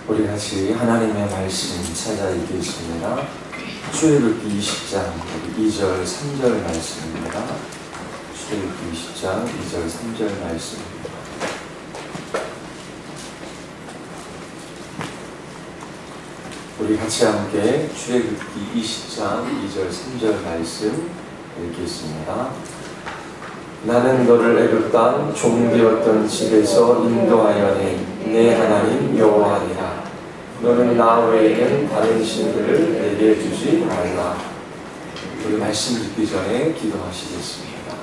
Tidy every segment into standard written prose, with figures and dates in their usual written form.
우리 같이 하나님의 말씀 찾아 읽겠습니다. 출애굽기 20장 2절 3절 말씀입니다. 출애굽기 20장 2절 3절 말씀입니다. 우리 같이 함께 출애굽기 20장 2절 3절 말씀 읽겠습니다. 나는 너를 애굽 땅 종되었던 집에서 인도하여 내 하나님 여호와니라. 너는 나 외에는 다른 신들을 내게 주지 말라. 우리 말씀 듣기 전에 기도하시겠습니다.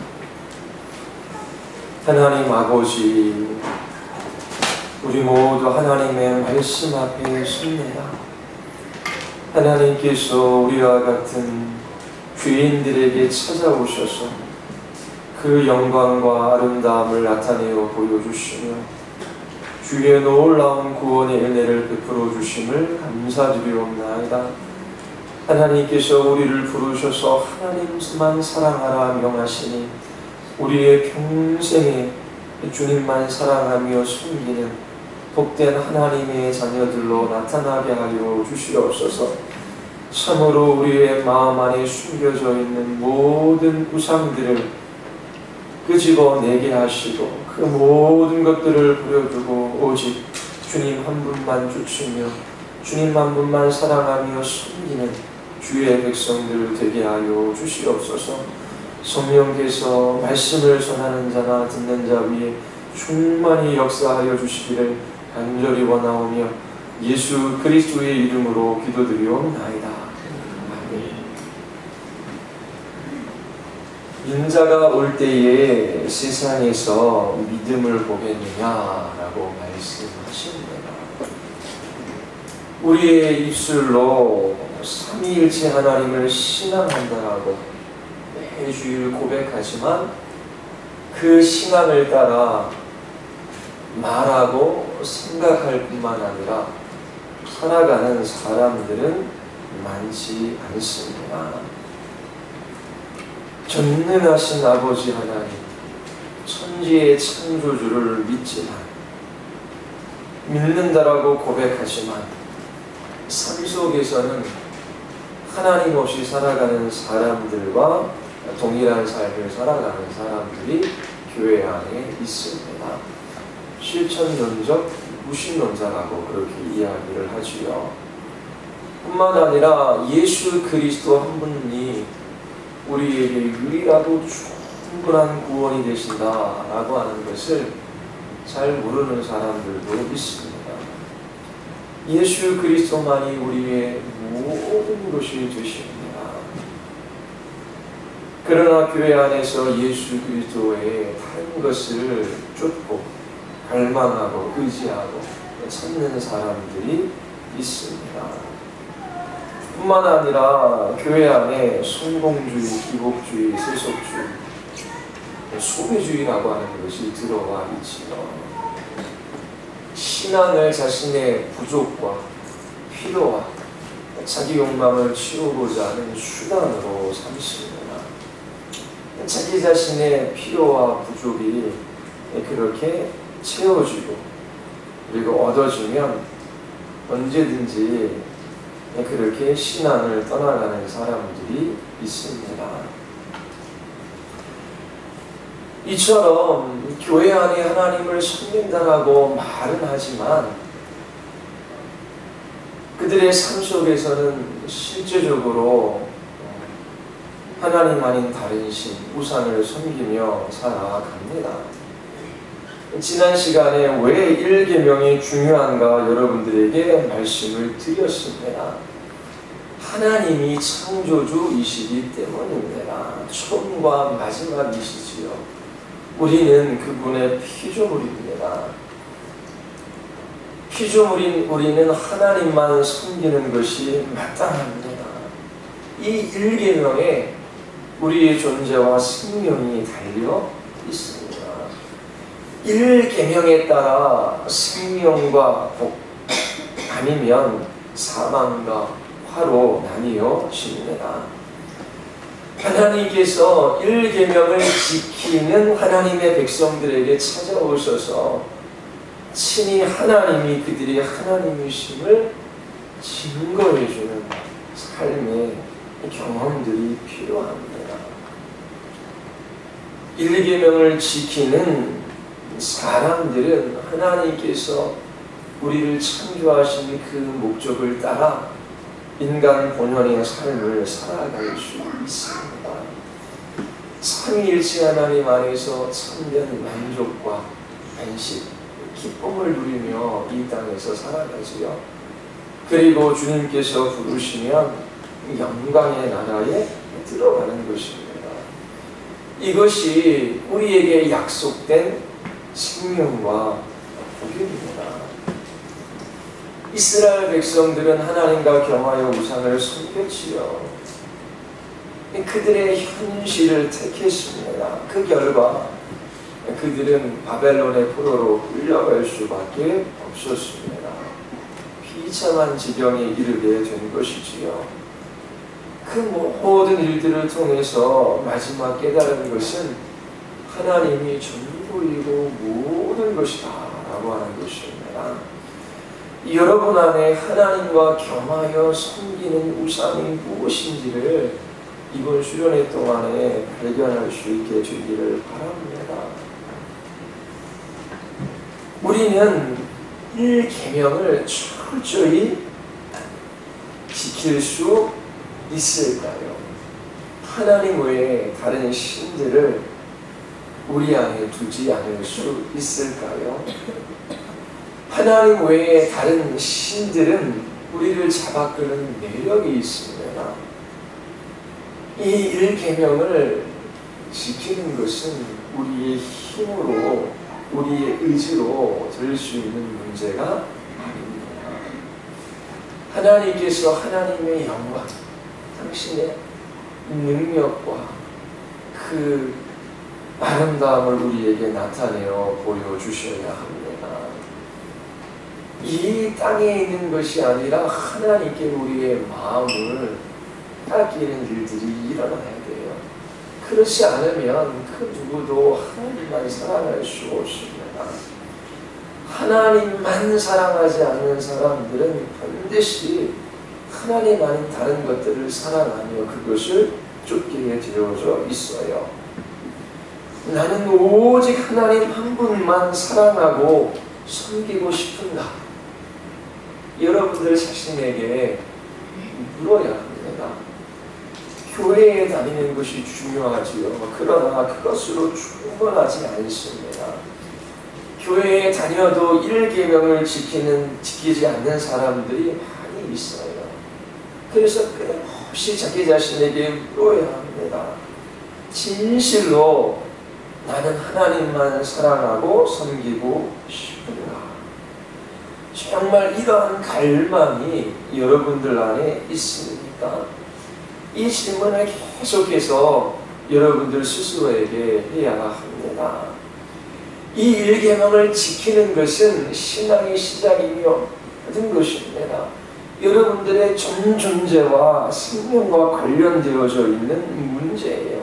하나님 아버지, 우리 모두 하나님의 말씀 앞에 섭니다. 하나님께서 우리와 같은 죄인들에게 찾아오셔서 그 영광과 아름다움을 나타내어 보여주시며 주의 놀라운 구원의 은혜를 베풀어 주심을 감사드리옵나이다. 하나님께서 우리를 부르셔서 하나님만 사랑하라 명하시니 우리의 평생에 주님만 사랑하며 섬기는 복된 하나님의 자녀들로 나타나게 하여 주시옵소서. 참으로 우리의 마음 안에 숨겨져 있는 모든 우상들을 끄집어내게 하시고 그 모든 것들을 버려두고 오직 주님 한 분만 쫓으며 주님 한 분만 사랑하며 섬기는 주의 백성들 되게 하여 주시옵소서. 성령께서 말씀을 전하는 자나 듣는 자 위에 충만히 역사하여 주시기를 간절히 원하오며 예수 그리스도의 이름으로 기도드리옵나이다. 인자가 올 때에 세상에서 믿음을 보겠느냐라고 말씀하십니다. 우리의 입술로 삼위일체 하나님을 신앙한다라고 매주일 고백하지만 그 신앙을 따라 말하고 생각할 뿐만 아니라 살아가는 사람들은 많지 않습니다. 전능하신 아버지 하나님, 천지의 창조주를 믿지만 믿는다라고 고백하지만 삶 속에서는 하나님 없이 살아가는 사람들과 동일한 삶을 살아가는 사람들이 교회 안에 있습니다. 실천론적 무신론자라고 그렇게 이야기를 하지요. 뿐만 아니라 예수 그리스도 한 분이 우리에게 유일하고 충분한 구원이 되신다라고 하는 것을 잘 모르는 사람들도 있습니다. 예수 그리스도만이 우리의 모든 것이 되십니다. 그러나 교회 안에서 예수 그리스도의 다른 것을 쫓고 갈망하고 의지하고 찾는 사람들이 있습니다. 뿐만 아니라 교회 안에 성공주의, 기복주의, 세속주의, 소비주의라고 하는 것이 들어와 있지요. 신앙을 자신의 부족과 필요와 자기 욕망을 채우고자 하는 수단으로 삼습니다. 자기 자신의 필요와 부족이 그렇게 채워지고 그리고 얻어지면 언제든지 그렇게 신앙을 떠나가는 사람들이 있습니다. 이처럼 교회 안에 하나님을 섬긴다라고 말은 하지만 그들의 삶 속에서는 실제적으로 하나님 아닌 다른 신, 우상을 섬기며 살아갑니다. 지난 시간에 왜 1계명이 중요한가 여러분들에게 말씀을 드렸습니다. 하나님이 창조주이시기 때문입니다. 처음과 마지막이시지요. 우리는 그분의 피조물입니다. 피조물인 우리는 하나님만 섬기는 것이 마땅합니다. 이 1계명에 우리의 존재와 생명이 달려 있습니다. 1계명에 따라 생명과 복 아니면 사망과 화로 나뉘어집니다. 하나님께서 1계명을 지키는 하나님의 백성들에게 찾아오셔서 친히 하나님이 그들의 하나님이심을 증거해주는 삶의 경험들이 필요합니다. 1계명을 지키는 사람들은 하나님께서 우리를 창조하신 그 목적을 따라 인간 본연의 삶을 살아갈 수 있습니다. 삼위일체 하나님 안에서 참된 만족과 안식, 기쁨을 누리며 이 땅에서 살아가지요. 그리고 주님께서 부르시면 영광의 나라에 들어가는 것입니다. 이것이 우리에게 약속된 생명과 복입니다. 이스라엘 백성들은 하나님과 겸하여 우상을 섬겼지요. 그들의 현실을 택했습니다. 그 결과 그들은 바벨론의 포로로 끌려갈 수밖에 없었습니다. 비참한 지경에 이르게 된 것이지요. 그 모든 일들을 통해서 마지막 깨달은 것은 하나님이 전부이고 모든 것이다 라고 하는 것입니다. 여러분 안에 하나님과 겸하여 섬기는 우상이 무엇인지를 이번 수련회 동안에 발견할 수 있게 되기를 바랍니다. 우리는 1계명을 철저히 지킬 수 있을까요? 하나님 외에 다른 신들을 우리 안에 두지 않을 수 있을까요? 하나님 외에 다른 신들은 우리를 잡아끄는 매력이 있습니다. 이 1계명을 지키는 것은 우리의 힘으로, 우리의 의지로 될 수 있는 문제가 아닙니다. 하나님께서 하나님의 영광, 당신의 능력과 그 아름다움을 우리에게 나타내어 보여주셔야 합니다. 이 땅에 있는 것이 아니라 하나님께 우리의 마음을 닦이는 일들이 일어나야 돼요. 그렇지 않으면 그 누구도 하나님만 사랑할 수 없습니다. 하나님만 사랑하지 않는 사람들은 반드시 하나님 아닌 다른 것들을 사랑하며 그것을 쫓기게 되어져 있어요. 나는 오직 하나님 한 분만 사랑하고 섬기고 싶은가? 여러분들 자신에게 물어야 합니다. 교회에 다니는 것이 중요하지요. 그러나 그것으로 충분하지 않습니다. 교회에 다녀도 1계명을 지키지 않는 사람들이 많이 있어요. 그래서 끊임없이 자기 자신에게 물어야 합니다. 진실로 나는 하나님만 사랑하고 섬기고 싶은가? 정말 이러한 갈망이 여러분들 안에 있습니까? 이 질문을 계속해서 여러분들 스스로에게 해야 합니다. 이 1계명을 지키는 것은 신앙의 시작이며 모든 것입니다. 여러분들의 전 존재와 생명과 관련되어져 있는 문제예요.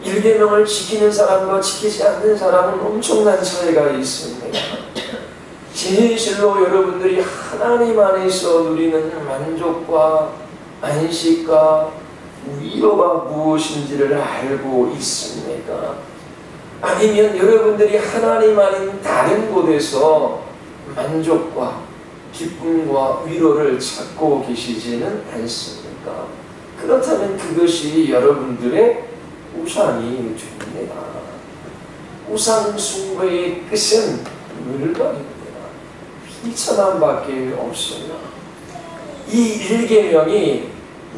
1계명을 지키는 사람과 지키지 않는 사람은 엄청난 차이가 있습니다. 진실로 여러분들이 하나님 안에서 누리는 만족과 안식과 위로가 무엇인지를 알고 있습니까? 아니면 여러분들이 하나님 아닌 다른 곳에서 만족과 기쁨과 위로를 찾고 계시지는 않습니까? 그렇다면 그것이 여러분들의 우상이 됩니다. 우상 숭배의 끝은 물건입니다. 비천함밖에 없습니다. 이 1계명이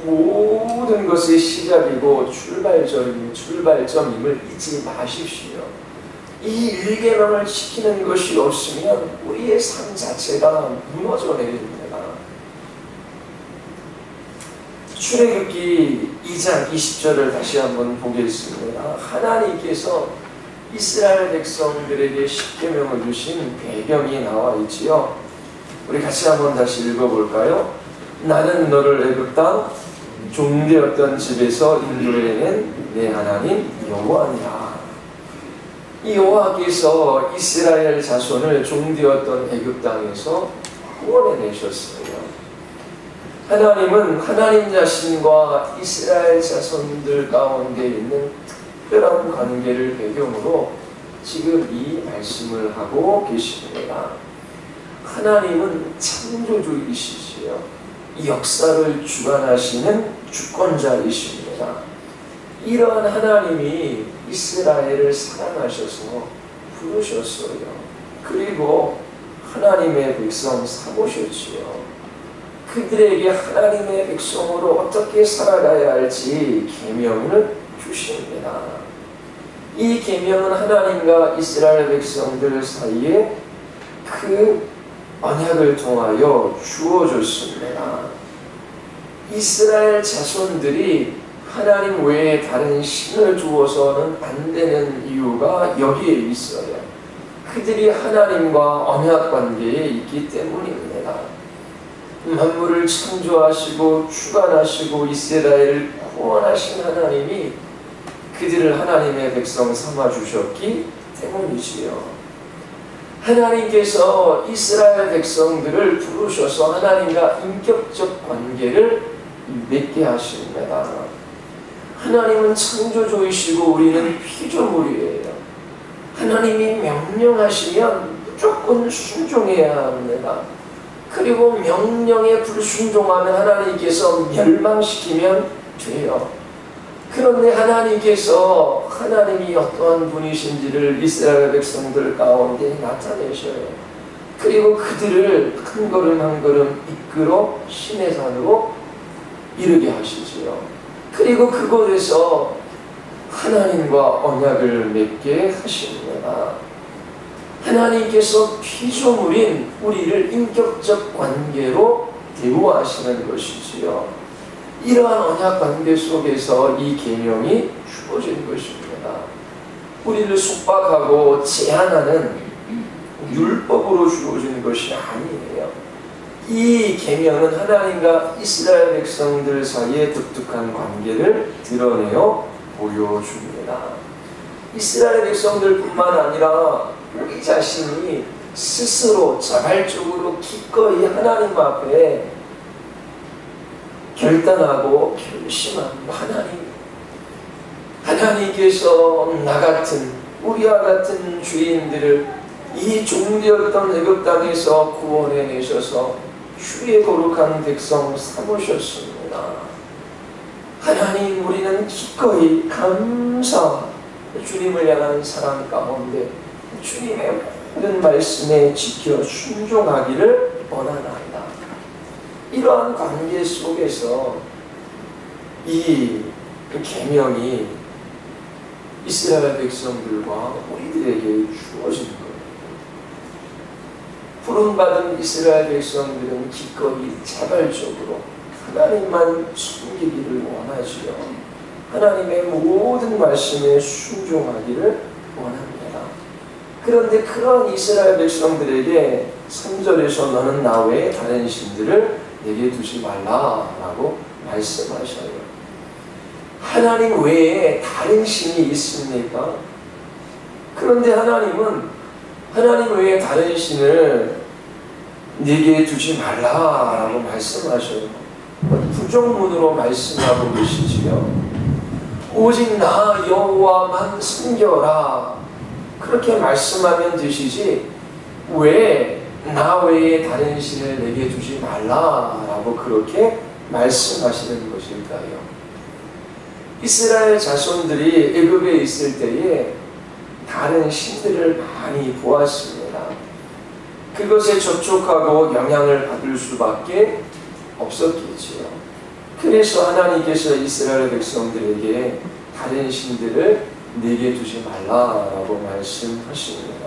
모든 것의 시작이고 출발점임을 잊지 마십시오. 이 1계명을 지키는 것이 없으면 우리의 삶 자체가 무너져 내립니다. 출애굽기 2장 20절을 다시 한번 보겠습니다. 하나님께서 이스라엘 백성들에게 10계명을 주신 배경이 나와 있지요. 우리 같이 한번 다시 읽어볼까요? 나는 너를 애굽 땅 종되었던 집에서 인도해낸 내 하나님 여호와니라. 이 여호와께서 이스라엘 자손을 종되었던 애굽 땅에서 구원해내셨어요. 하나님은 하나님 자신과 이스라엘 자손들 가운데 있는 특별한 관계를 배경으로 지금 이 말씀을 하고 계십니다. 하나님은 창조주이시지요. 이 역사를 주관하시는 주권자이십니다. 이러한 하나님이 이스라엘을 사랑하셔서 부르셨어요. 그리고 하나님의 백성 삼으셨지요. 그들에게 하나님의 백성으로 어떻게 살아가야 할지 계명을 주십니다. 이 계명은 하나님과 이스라엘 백성들 사이에 그 언약을 통하여 주어졌습니다. 이스라엘 자손들이 하나님 외에 다른 신을 두어서는 안 되는 이유가 여기에 있어요. 그들이 하나님과 언약 관계에 있기 때문입니다. 만물을 창조하시고 주관하시고 이스라엘을 구원하신 하나님이 그들을 하나님의 백성 삼아주셨기 때문이지요. 하나님께서 이스라엘 백성들을 부르셔서 하나님과 인격적 관계를 맺게 하십니다. 하나님은 창조주이시고 우리는 피조물이에요. 하나님이 명령하시면 무조건 순종해야 합니다. 그리고 명령에 불순종하면 하나님께서 멸망시키면 돼요. 그런데 하나님께서 하나님이 어떠한 분이신지를 이스라엘 백성들 가운데 나타내셔요. 그리고 그들을 한 걸음 한 걸음 이끌어 신의 산으로 이르게 하시지요. 그리고 그곳에서 하나님과 언약을 맺게 하십니다. 하나님께서 피조물인 우리를 인격적 관계로 대우하시는 것이지요. 이러한 언약 관계 속에서 이 계명이 주어진 것입니다. 우리를 속박하고 제한하는 율법으로 주어진 것이 아니에요. 이 계명은 하나님과 이스라엘 백성들 사이의 독특한 관계를 드러내어 보여줍니다. 이스라엘 백성들뿐만 아니라 우리 자신이 스스로 자발적으로 기꺼이 하나님 앞에 결단하고 결심한 하나님께서 나 같은 우리와 같은 주인들을 이 종되었던 애굽 땅에서 구원해내셔서 주의 거룩한 백성 삼으셨습니다. 하나님, 우리는 기꺼이 감사 주님을 향한 사랑 가운데 주님의 모든 말씀에 지켜 순종하기를 원하나이다. 이러한 관계 속에서 이 계명이 이스라엘 백성들과 우리들에게 주어진 거예요. 부름받은 이스라엘 백성들은 기꺼이 자발적으로 하나님만 섬기기를 원하지요. 하나님의 모든 말씀에 순종하기를 원합니다. 그런데 그런 이스라엘 백성들에게 3절에서 너는 나 외에 다른 신들을 내게 두지 말라라고 말씀하셔요. 하나님 외에 다른 신이 있습니까? 그런데 하나님은 하나님 외에 다른 신을 내게 두지 말라라고 말씀하셔요. 부정문으로 말씀하고 계시지요. 오직 나 여호와만 섬겨라, 그렇게 말씀하면 되시지 왜 나 외에 다른 신을 내게 두지 말라라고 그렇게 말씀하시는 것일까요? 이스라엘 자손들이 애굽에 있을 때에 다른 신들을 많이 보았습니다. 그것에 접촉하고 영향을 받을 수밖에 없었겠지요. 그래서 하나님께서 이스라엘 백성들에게 다른 신들을 내게 두지 말라라고 말씀하십니다.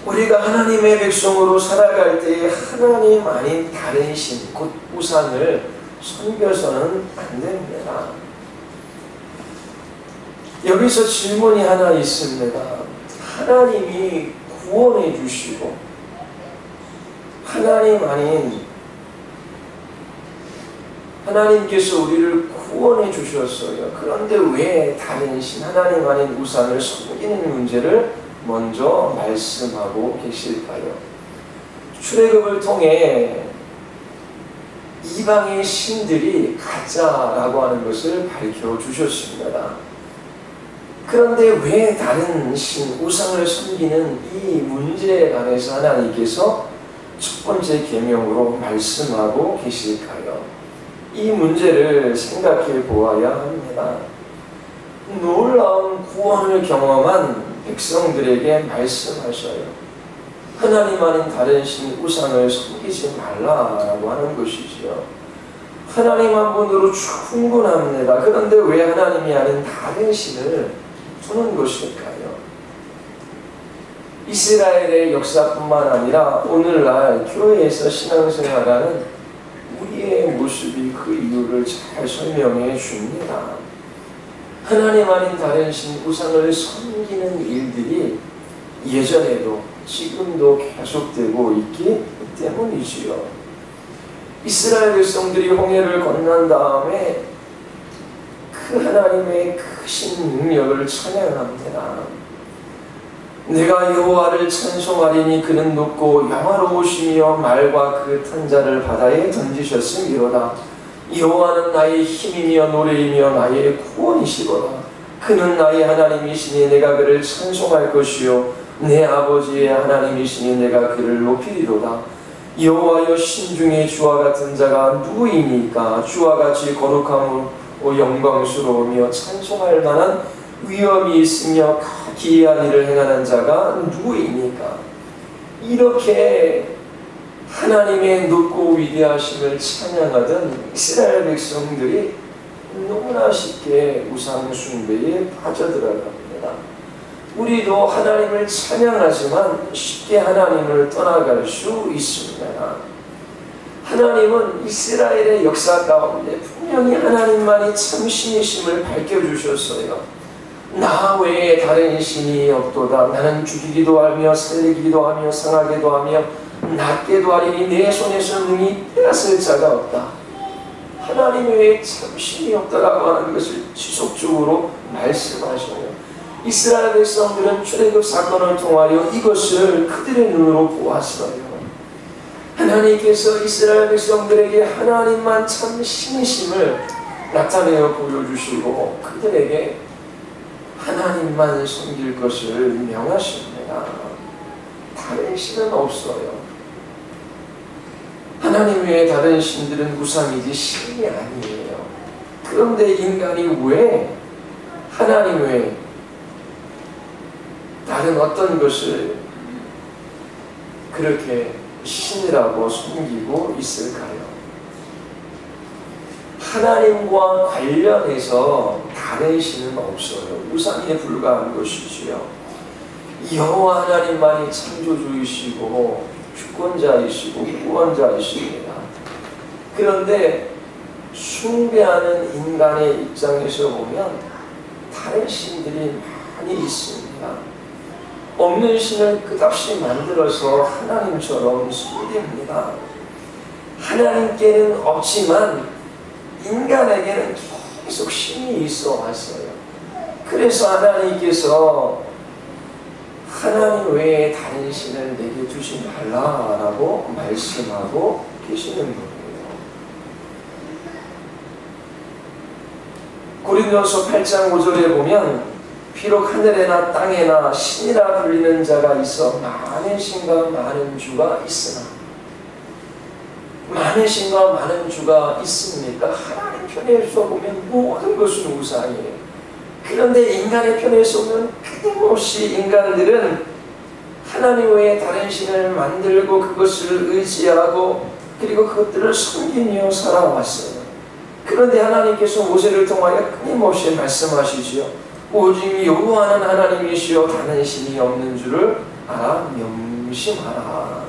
우리가 하나님의 백성으로 살아갈 때에 하나님 아닌 다른 신, 곧 우상을 섬겨서는 안 됩니다. 여기서 질문이 하나 있습니다. 하나님이 구원해 주시고 하나님 아닌 하나님께서 우리를 구원해 주셨어요. 그런데 왜 다른 신 하나님 아닌 우상을 섬기는 문제를 먼저 말씀하고 계실까요? 출애굽을 통해 이방의 신들이 가짜라고 하는 것을 밝혀주셨습니다. 그런데 왜 다른 신, 우상을 섬기는 이 문제에 관해서 하나님께서 첫 번째 계명으로 말씀하고 계실까요? 이 문제를 생각해 보아야 합니다. 놀라운 구원을 경험한 백성들에게 말씀하셔요. 하나님 아닌 다른 신 우상을 섬기지 말라라고 하는 것이지요. 하나님 한 분으로 충분합니다. 그런데 왜 하나님이 아닌 다른 신을 두는 것일까요? 이스라엘의 역사뿐만 아니라 오늘날 교회에서 신앙생활하는 우리의 모습이 그 이유를 잘 설명해 줍니다. 하나님 아닌 다른 신 우상을 섬기는 일들이 예전에도 지금도 계속되고 있기 때문이지요. 이스라엘 백성들이 홍해를 건넌 다음에 그 하나님의 크신 능력을 찬양합니다. 내가 여호와를 찬송하리니 그는 높고 영화로우시며 말과 그 탄자를 바다에 던지셨음이로다. 여호와는 나의 힘이며 노래이며 나의 구원이시로다. 그는 나의 하나님이시니 내가 그를 찬송할 것이요 내 아버지의 하나님이시니 내가 그를 높이리로다. 여호와여 신중에 주와 같은 자가 누구이니까? 주와 같이 거룩하고 영광스러우며 찬송할 만한 위엄이 있으며 기이한 일을 행하는 자가 누구이니까? 이렇게 하나님의 높고 위대하심을 찬양하던 이스라엘 백성들이 너무나 쉽게 우상 숭배에 빠져들어갑니다. 우리도 하나님을 찬양하지만 쉽게 하나님을 떠나갈 수 있습니다. 하나님은 이스라엘의 역사 가운데 분명히 하나님만이 참 신이심을 밝혀주셨어요. 나 외에 다른 신이 없도다. 나는 죽이기도 하며 살리기도 하며 상하게도 하며 낫게도 하리니 내 손에서 능히 빼앗을 자가 없다. 하나님 외에 참 신이 없다라고 하는 것을 지속적으로 말씀하셔요. 이스라엘 백성들은 출애굽 사건을 통하여 이것을 그들의 눈으로 보았어요. 하나님께서 이스라엘 백성들에게 하나님만 참 신이심을 나타내어 보여주시고 그들에게 하나님만 섬길 것을 명하십니다. 다른 신은 없어요. 하나님 외에 다른 신들은 우상이지 신이 아니에요. 그런데 인간이 왜 하나님 외에 다른 어떤 것을 그렇게 신이라고 섬기고 있을까요? 하나님과 관련해서 다른 신은 없어요. 우상에 불과한 것이지요. 여호와 하나님만이 창조주이시고 주권자이시고 구원자이십니다. 그런데 숭배하는 인간의 입장에서 보면 다른 신들이 많이 있습니다. 없는 신을 끝없이 만들어서 하나님처럼 섬깁니다. 하나님께는 없지만 인간에게는 계속 신이 있어 왔어요. 그래서 하나님께서 하나님 외에 다른 신을 내게 두지 말라라고 말씀하고 계시는 거예요. 고린도서 8장 5절에 보면 비록 하늘에나 땅에나 신이라 불리는 자가 있어 많은 신과 많은 주가 있으나 많은 신과 많은 주가 있습니까? 하나님 편에서 보면 모든 것은 우상이에요. 그런데 인간의 편에서 보면 끊임없이 인간들은 하나님 외에 다른 신을 만들고 그것을 의지하고 그리고 그것들을 섬기며 살아왔어요. 그런데 하나님께서 모세를 통하여 끊임없이 말씀하시지요. 오직 여호와는 하나님이시여 다른 신이 없는 줄을 알아 명심하라.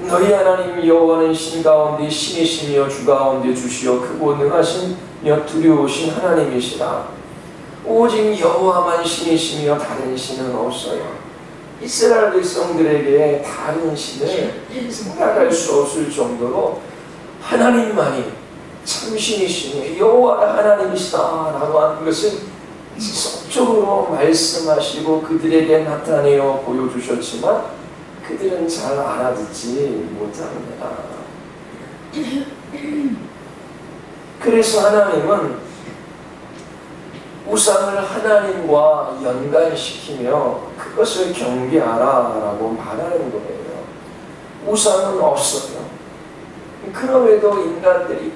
너희 하나님 여호와는 신 가운데 신이시며 주 가운데 주시여 크고 능하시며 두려우신 하나님이시라. 오직 여호와만 신이시며 다른 신은 없어요. 이스라엘 백성들에게 다른 신을 생각할 수 없을 정도로 하나님만이 참신이시니 여호와가 하나님이시다라고 하는 것을 지속적으로 말씀하시고 그들에게 나타내어 보여주셨지만 그들은 잘 알아듣지 못합니다. 그래서 하나님은 우상을 하나님과 연관시키며 그것을 경계하라라고 말하는 거예요. 우상은 없어요. 그럼에도 인간들이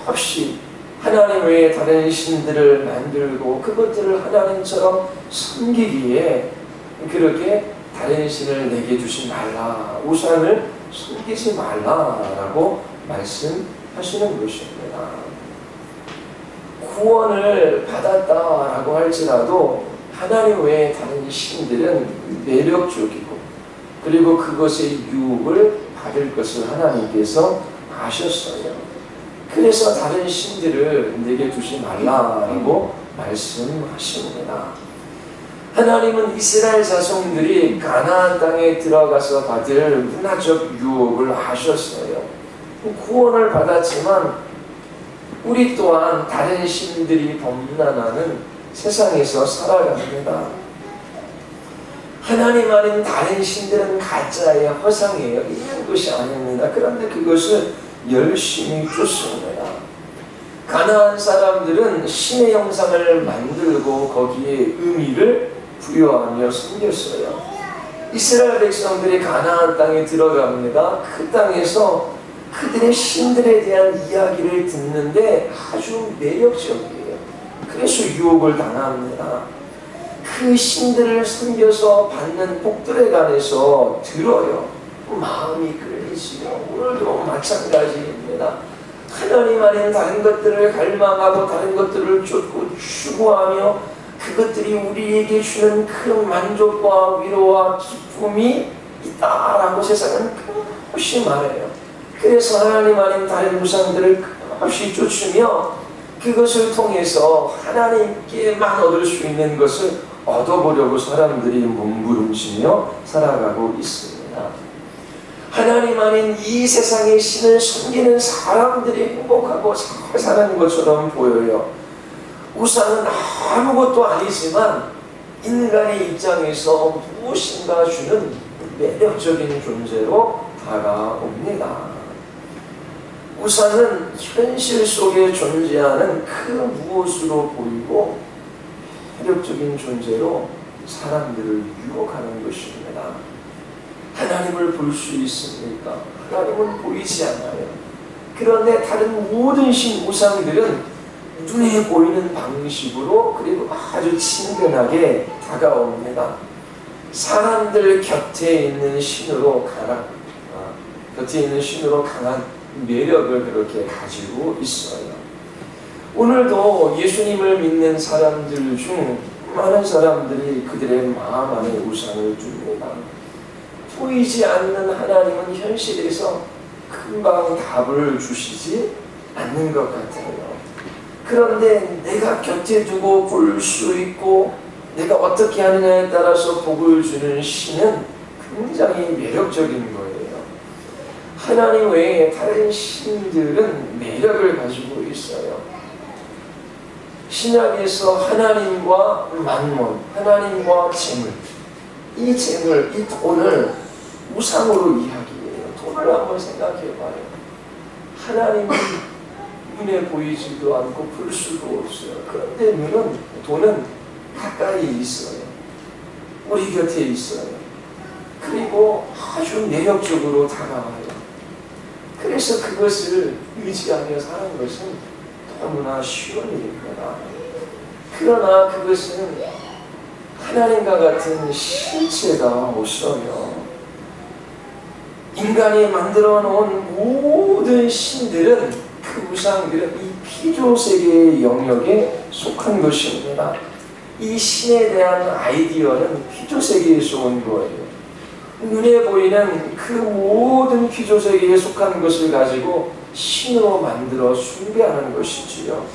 끊임없이 하나님 외에 다른 신들을 만들고 그것들을 하나님처럼 섬기기에 그렇게 다른 신을 내게 주지 말라, 우상을 섬기지 말라라고 말씀하시는 것입니다. 구원을 받았다라고 할지라도 하나님 외에 다른 신들은 매력적이고 그리고 그것의 유혹을 받을 것을 하나님께서 아셨어요. 그래서 다른 신들을 내게 두지 말라라고 말씀하십니다. 하나님은 이스라엘 자손들이 가나안 땅에 들어가서 받을 문화적 유혹을 아셨어요. 구원을 받았지만 우리 또한 다른 신들이 범람하는 세상에서 살아갑니다. 하나님 아닌 다른 신들은 가짜예요, 허상이에요, 있는 것이 아닙니다. 그런데 그것을 열심히 쫓습니다. 가나안 사람들은 신의 형상을 만들고 거기에 의미를 부여하며 섬겼어요. 이스라엘 백성들이 가나안 땅에 들어갑니다. 그 땅에서 그들의 신들에 대한 이야기를 듣는데 아주 매력적이에요. 그래서 유혹을 당합니다. 그 신들을 섬겨서 받는 복들에 관해서 들어요. 마음이 끌리지요. 오늘도 마찬가지입니다. 하나님 아닌 다른 것들을 갈망하고 다른 것들을 쫓고 추구하며 그것들이 우리에게 주는 그 만족과 위로와 기쁨이 있다라고 세상은 끊임없이 말해요. 그래서 하나님 아닌 다른 우상들을 끊임없이 쫓으며 그것을 통해서 하나님께만 얻을 수 있는 것을 얻어보려고 사람들이 몸부림치며 살아가고 있습니다. 하나님 아닌 이 세상의 신을 섬기는 사람들이 행복하고 잘 사는 것처럼 보여요. 우상은 아무것도 아니지만 인간의 입장에서 무엇인가 주는 매력적인 존재로 다가옵니다. 우상은 현실 속에 존재하는 그 무엇으로 보이고 매력적인 존재로 사람들을 유혹하는 것입니다. 하나님을 볼 수 있습니까? 하나님은 보이지 않아요. 그런데 다른 모든 신 우상들은 눈에 보이는 방식으로 그리고 아주 친근하게 다가옵니다. 사람들 곁에 있는 신으로 강한 매력을 그렇게 가지고 있어요. 오늘도 예수님을 믿는 사람들 중 많은 사람들이 그들의 마음 안에 우상을 둡니다. 보이지 않는 하나님은 현실에서 금방 답을 주시지 않는 것 같아요. 그런데 내가 곁에 두고 볼 수 있고 내가 어떻게 하느냐에 따라서 복을 주는 신은 굉장히 매력적인 거예요. 하나님 외에 다른 신들은 매력을 가지고 있어요. 신약에서 하나님과 만몬, 하나님과 재물, 이 재물, 이 돈을 우상으로 이야기해요. 돈을 한번 생각해봐요. 하나님은 눈에 보이지도 않고 볼 수도 없어요. 그런데 돈은 가까이 있어요. 우리 곁에 있어요. 그리고 아주 매력적으로 다가와요. 그래서 그것을 의지하며 사는 것은 너무나 쉬운 일입니다. 그러나 그것은 하나님과 같은 실체가 없어요. 인간이 만들어 놓은 모든 신들은 그 우상들은 이 피조세계의 영역에 속한 것입니다. 이 신에 대한 아이디어는 피조세계에서 온 거예요. 눈에 보이는 그 모든 피조세계에 속한 것을 가지고 신으로 만들어 숭배하는 것이지요.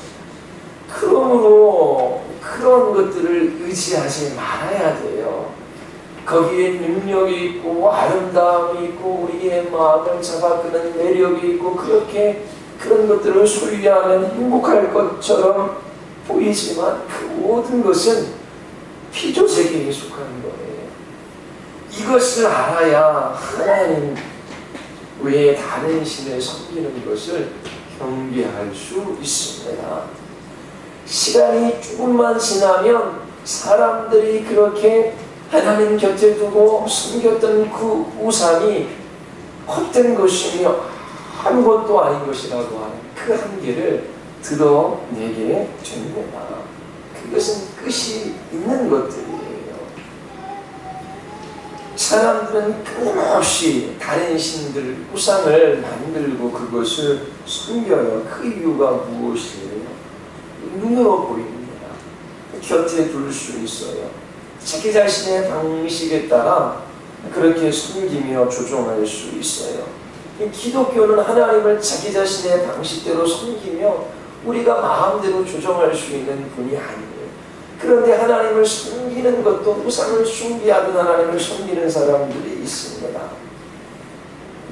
그러므로 그런 것들을 의지하지 말아야 돼요. 거기에 능력이 있고 아름다움이 있고 우리의 마음을 잡아끄는 매력이 있고 그렇게 그런 것들을 소유하면 행복할 것처럼 보이지만 그 모든 것은 피조세계에 속하는 거예요. 이것을 알아야 하나님 외에 다른 신을 섬기는 것을 경계할 수 있습니다. 시간이 조금만 지나면 사람들이 그렇게 하나님 곁에 두고 숨겼던 그 우상이 헛된 것이며 아무것도 아닌 것이라고 하는 그 한계를 드러내게 됩니다. 그것은 끝이 있는 것들이에요. 사람들은 끊임없이 다른 신들, 우상을 만들고 그것을 숨겨요. 그 이유가 무엇이에요? 눈으로 보입니다. 곁에 둘 수 있어요. 자기 자신의 방식에 따라 그렇게 숨기며 조종할 수 있어요. 기독교는 하나님을 자기 자신의 방식대로 섬기며 우리가 마음대로 조정할 수 있는 분이 아니에요. 그런데 하나님을 섬기는 것도 우상을 숭배하던 하나님을 섬기는 사람들이 있습니다.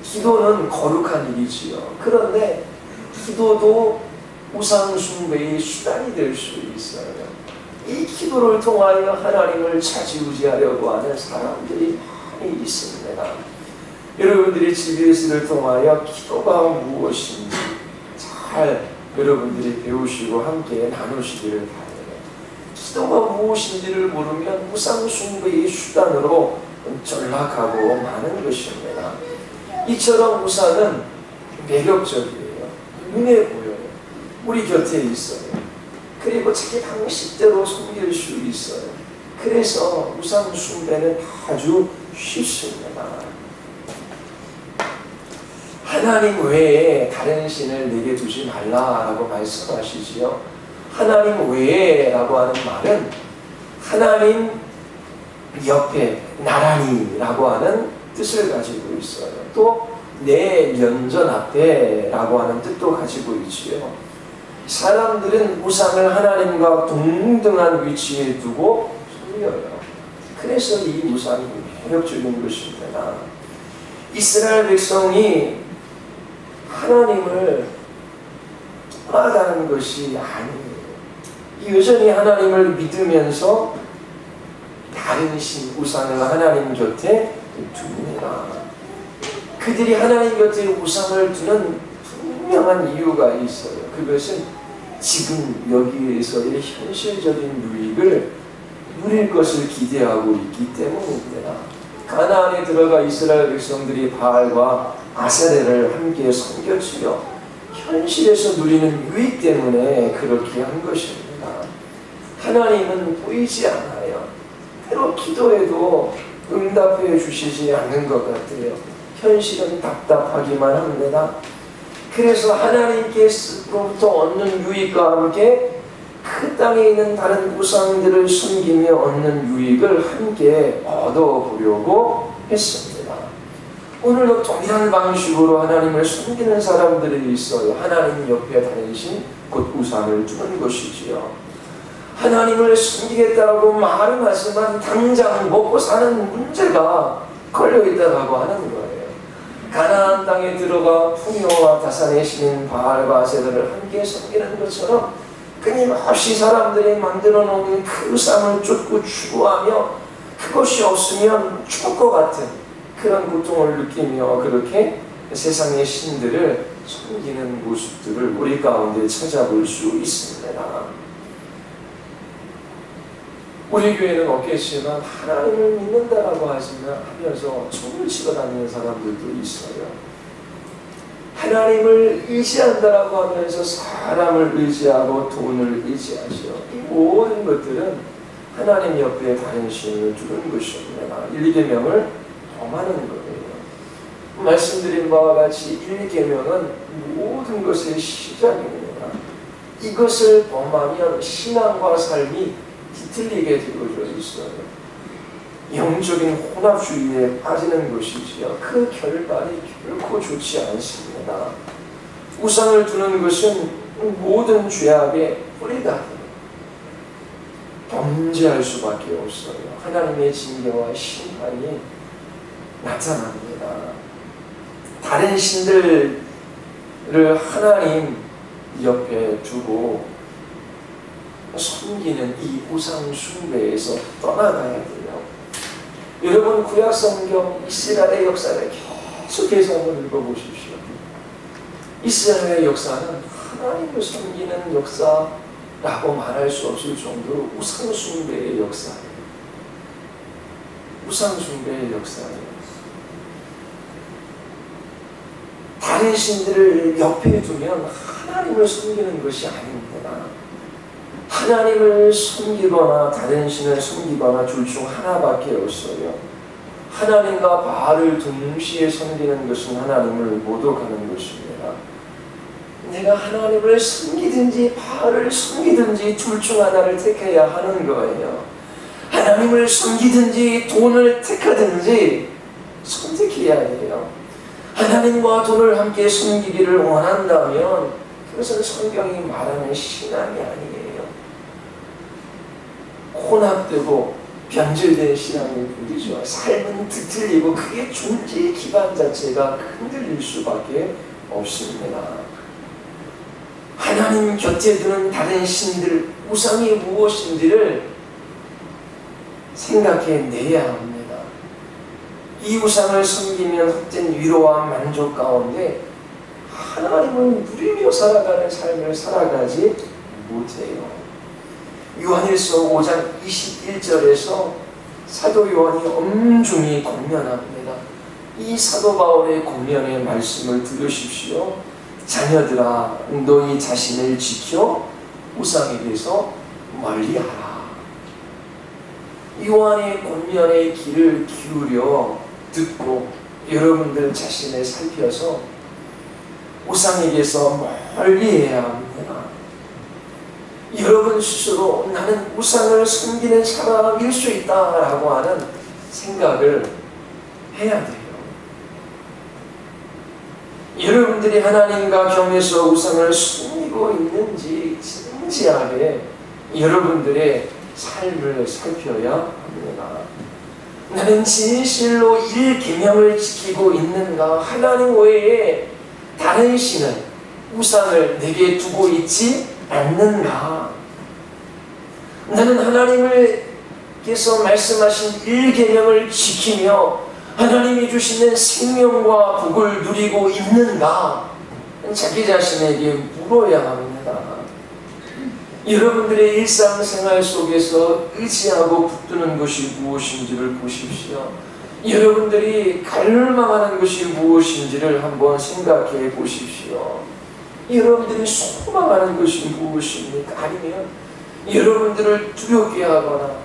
기도는 거룩한 일이지요. 그런데 기도도 우상 숭배의 수단이 될 수 있어요. 이 기도를 통하여 하나님을 차지우지하려고 하는 사람들이 많이 있습니다. 여러분들이 GBS를 통하여 기도가 무엇인지 잘 여러분들이 배우시고 함께 나누시기를 바랍니다. 기도가 무엇인지를 모르면 우상 숭배의 수단으로 전락하고 마는 것입니다. 이처럼 우상은 매력적이에요. 눈에 보여요. 우리 곁에 있어요. 그리고 자기 방식대로 섬길 수 있어요. 그래서 우상 숭배는 아주 쉽습니다. 하나님 외에 다른 신을 내게 두지 말라라고 말씀하시지요. 하나님 외에라고 하는 말은 하나님 옆에 나란히라고 하는 뜻을 가지고 있어요. 또 내 면전 앞에라고 하는 뜻도 가지고 있지요. 사람들은 우상을 하나님과 동등한 위치에 두고 섬겨요. 그래서 이 우상이 매력적인 것입니다. 이스라엘 백성이 하나님을 떠나가는 것이 아니에요. 여전히 하나님을 믿으면서 다른 신, 우상을 하나님 곁에 둡니다. 그들이 하나님 곁에 우상을 두는 분명한 이유가 있어요. 그것은 지금 여기에서의 현실적인 유익을 누릴 것을 기대하고 있기 때문입니다. 가나안에 들어가 이스라엘 백성들이 바알과 아세레를 함께 섬겼지요. 현실에서 누리는 유익 때문에 그렇게 한 것입니다. 하나님은 보이지 않아요. 때로 기도해도 응답해 주시지 않는 것 같아요. 현실은 답답하기만 합니다. 그래서 하나님께로부터 얻는 유익과 함께 그 땅에 있는 다른 우상들을 섬기며 얻는 유익을 함께 얻어보려고 했습니다. 오늘도 동일한 방식으로 하나님을 섬기는 사람들이 있어요. 하나님 옆에 다른 신, 곧 우상을 두는 것이지요. 하나님을 섬기겠다고 말은 하지만 당장 먹고 사는 문제가 걸려있다고 하는 거예요. 가나안 땅에 들어가 풍요와 다산의 신인 바알과 아세라를 함께 섬기는 것처럼 끊임없이 사람들이 만들어 놓은 그 우상을 쫓고 추구하며 그것이 없으면 죽을 것 같은 그런 고통을 느끼며 그렇게 세상의 신들을 섬기는 모습들을 우리 가운데 찾아볼 수 있습니다. 우리 교회는 없겠지만 하나님을 믿는다라고 하면서 손을 치고 다니는 사람들도 있어요. 하나님을 의지한다라고 하면서 사람을 의지하고 돈을 의지하죠. 이 모든 것들은 하나님 옆에 다른 신을 두는 것입니다. 1계명을 범하는 거예요. 말씀드린 바와 같이 1계명은 모든 것의 시작입니다. 이것을 범하면 신앙과 삶이 뒤틀리게 되어져 있어요. 영적인 혼합주의에 빠지는 것이지요. 그 결과는 결코 좋지 않습니다. 우상을 두는 것은 모든 죄악의 뿌리다. 범죄할 수밖에 없어요. 하나님의 징계와 심판이 나타납니다. 다른 신들 하나님 옆에 두고 섬기는 이 우상 숭배에서 떠나가야 돼요. 여러분, 구약 성경 이스라엘의 역사를 계속해서 한번 읽어보십시오. 이스라엘의 역사는 하나님을 섬기는 역사라고 말할 수 없을 정도로 우상 숭배의 역사예요. 우상 숭배의 역사예요. 다른 신들을 옆에 두면 하나님을 섬기는 것이 아닙니다. 하나님을 섬기거나 다른 신을 섬기거나 둘 중 하나밖에 없어요. 하나님과 바알을 동시에 섬기는 것은 하나님을 모독하는 것입니다. 내가 하나님을 섬기든지 바알을 섬기든지 둘 중 하나를 택해야 하는 거예요. 하나님을 섬기든지 돈을 택하든지 선택해야 해요. 하나님과 돈을 함께 섬기기를 원한다면 그것은 성경이 말하는 신앙이 아니에요. 혼합되고 변질된 신앙이 보이죠. 삶은 뒤틀리고 그게 존재의 기반 자체가 흔들릴 수밖에 없습니다. 하나님 곁에 두는 다른 신들, 우상이 무엇인지를 생각해내야 합니다. 이 우상을 섬기면 헛된 위로와 만족 가운데 하나님을 누리며 살아가는 삶을 살아가지 못해요. 요한일서 5장 21절에서 사도 요한이 엄중히 권면합니다. 이 사도 바울의 권면의 말씀을 들으십시오. 자녀들아, 너희 자신을 지켜 우상에게서 멀리하라. 요한의 권면의 귀를 기울여 듣고 여러분들 자신을 살펴서 우상에게서 멀리해야 합니다. 여러분 스스로 나는 우상을 섬기는 사람일 수 있다라고 하는 생각을 해야 돼요. 여러분들이 하나님과 겸해서 우상을 섬기고 있는지 진지하게 여러분들의 삶을 살펴야 합니다. 나는 진실로 일 계명을 지키고 있는가? 하나님 외에 다른 신은 우상을 내게 두고 있지 않는가? 나는 하나님께서 말씀하신 일 계명을 지키며 하나님이 주시는 생명과 복을 누리고 있는가? 자기 자신에게 물어야 합니다. 여러분들의 일상생활 속에서 의지하고 붙드는 것이 무엇인지를 보십시오. 여러분들이 갈망하는 것이 무엇인지를 한번 생각해 보십시오. 여러분들이 소망하는 것이 무엇입니까? 아니면 여러분들을 두렵게 하거나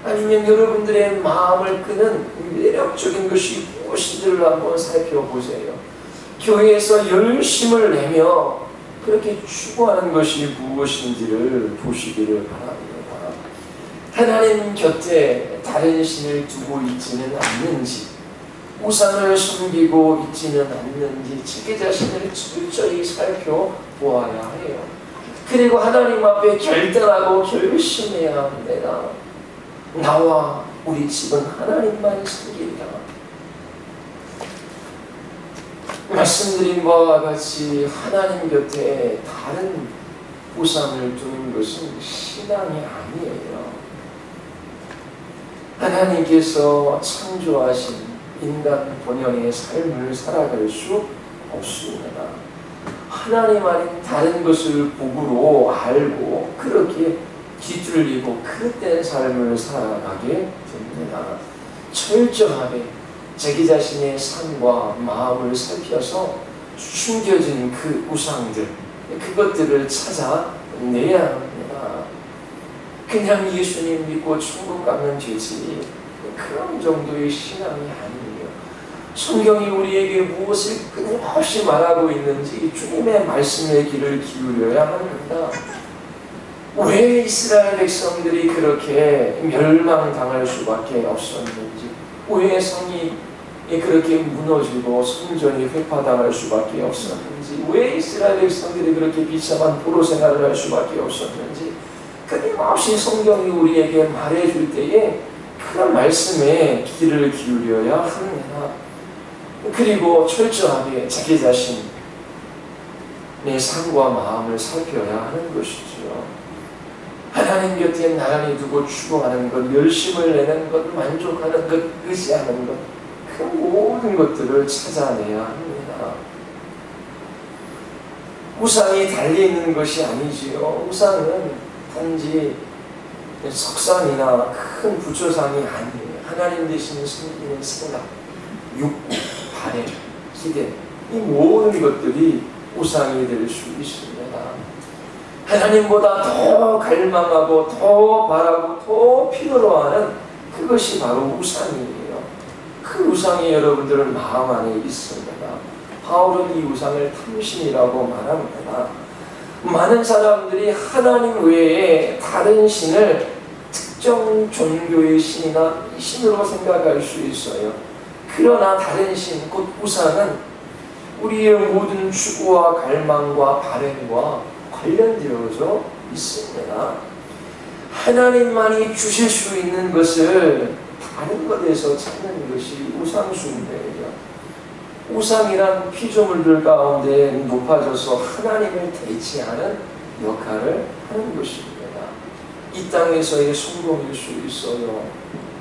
아니면 여러분들의 마음을 끄는 매력적인 것이 무엇인지를 한번 살펴보세요. 교회에서 열심을 내며 그렇게 추구하는 것이 무엇인지를 보시기를 바랍니다. 하나님 곁에 다른 신을 두고 있지는 않는지, 우상을 섬기고 있지는 않는지 자기 자신을 철저히 살펴보아야 해요. 그리고 하나님 앞에 결단하고 결심해야 합니다. 나와 우리 집은 하나님만 섬기리라. 말씀드린 바와 같이 하나님 곁에 다른 우상을 두는 것은 신앙이 아니에요. 하나님께서 창조하신 인간 본연의 삶을 살아갈 수 없습니다. 하나님 아닌 다른 것을 복으로 알고 그렇게 뒤틀리고 그릇된 삶을 살아가게 됩니다. 철저하게 자기 자신의 삶과 마음을 살펴서 숨겨진 그 우상들, 그것들을 찾아내야 합니다. 그냥 예수님 믿고 천국 가면 되지, 그런 정도의 신앙이 아니에요. 성경이 우리에게 무엇을 끊임없이 말하고 있는지 주님의 말씀에 귀를 기울여야 합니다. 왜 이스라엘 백성들이 그렇게 멸망당할 수밖에 없었는지, 왜 성이 그렇게 무너지고 성전이 회파당할 수밖에 없었는지, 왜 이스라엘 백성들이 그렇게 비참한 포로 생활을 할 수밖에 없었는지 끊임없이 성경이 우리에게 말해줄 때에 그런 말씀에 귀를 기울여야 합니다. 그리고 철저하게 자기 자신, 내 삶과 마음을 살펴야 하는 것이지요. 하나님 곁에 나란히 두고 추구하는 것, 열심을 내는 것, 만족하는 것, 의지하는 것, 그 모든 것들을 찾아내야 합니다. 우상이 달려있는 것이 아니지요. 우상은 단지 석상이나 큰 부처상이 아니에요. 하나님 대신 섬기는 생각, 욕구, 바램, 기대, 이 모든 것들이 우상이 될 수 있습니다. 하나님보다 더 갈망하고 더 바라고 더 필요로 하는 그것이 바로 우상이에요. 그 우상이 여러분들 마음 안에 있습니다. 바울은 이 우상을 탐신이라고 말합니다. 많은 사람들이 하나님 외에 다른 신을 특정 종교의 신이나 신으로 생각할 수 있어요. 그러나 다른 신, 곧 우상은 우리의 모든 추구와 갈망과 바램과 관련되어져 있습니다. 하나님만이 주실 수 있는 것을 다른 것에서 찾는 것이 우상숭배예요. 우상이란 피조물들 가운데 높아져서 하나님을 대체하는 역할을 하는 것입니다. 이 땅에서의 성공일 수 있어요.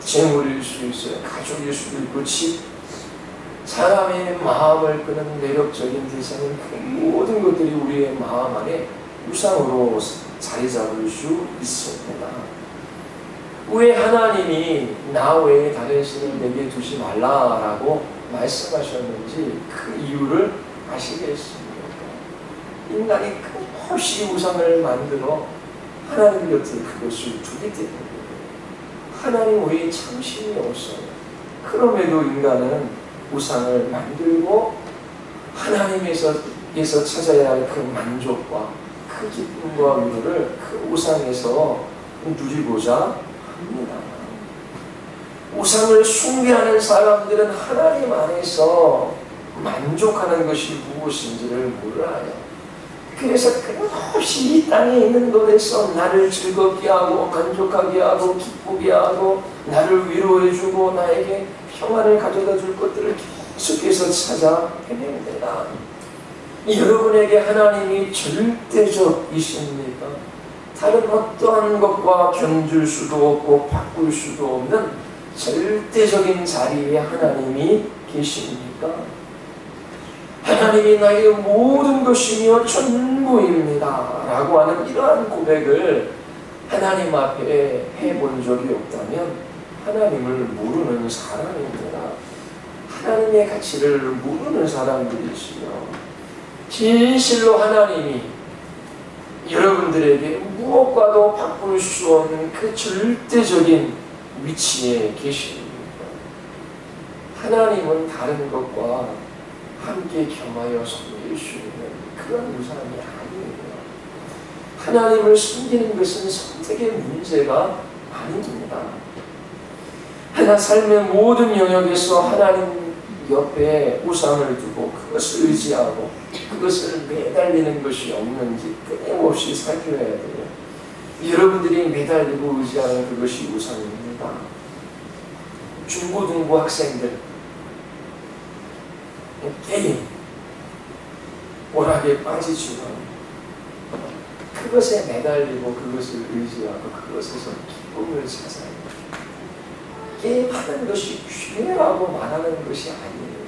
재물일 수 있어요. 가족일 수도 있고 집, 사람의 마음을 끄는 매력적인 대상인 그 모든 것들이 우리의 마음 안에 우상으로 자리 잡을 수 있습니다. 왜 하나님이 나 외에 다른 신을 내게 두지 말라라고 말씀하셨는지 그 이유를 아시겠습니까? 인간이 끊임없이 우상을 만들어 하나님 곁에 그것을 두게 되는 거예요. 하나님 외에 참신이 없어요. 그럼에도 인간은 우상을 만들고 하나님에서 찾아야 할 그 만족과 그 기쁨과 위로를 그 우상에서 누리고자 합니다. 우상을 숭배하는 사람들은 하나님 안에서 만족하는 것이 무엇인지를 몰라요. 그래서 끊임없이 이 땅에 있는 것에서 나를 즐겁게 하고 만족하게 하고 기쁘게 하고 나를 위로해주고 나에게 평안을 가져다 줄 것들을 계속해서 찾아 헤맵니다. 여러분에게 하나님이 절대적이십니까? 다른 어떠한 것과 견줄 수도 없고 바꿀 수도 없는 절대적인 자리에 하나님이 계십니까? 하나님이 나의 모든 것이며 전부입니다 라고 하는 이러한 고백을 하나님 앞에 해본 적이 없다면 하나님을 모르는 사람입니다. 하나님의 가치를 모르는 사람들이지요. 진실로 하나님이 여러분들에게 무엇과도 바꿀 수 없는 그 절대적인 위치에 계십니다. 하나님은 다른 것과 함께 겸하여 섬길 수 있는 그런 우상이 아니에요. 하나님을 섬기는 것은 선택의 문제가 아닙니다. 하나 삶의 모든 영역에서 하나님 옆에 우상을 두고 그것을 의지하고 그것을 매달리는 것이 없는지 끊임없이 살펴야 돼요. 여러분들이 매달리고 의지하는 그것이 우상입니다. 중고등부 학생들 게임, 오락에 빠지지만 그것에 매달리고 그것을 의지하고 그것에서 기쁨을 찾아요. 게임하는 것이 죄라고 말하는 것이 아니에요.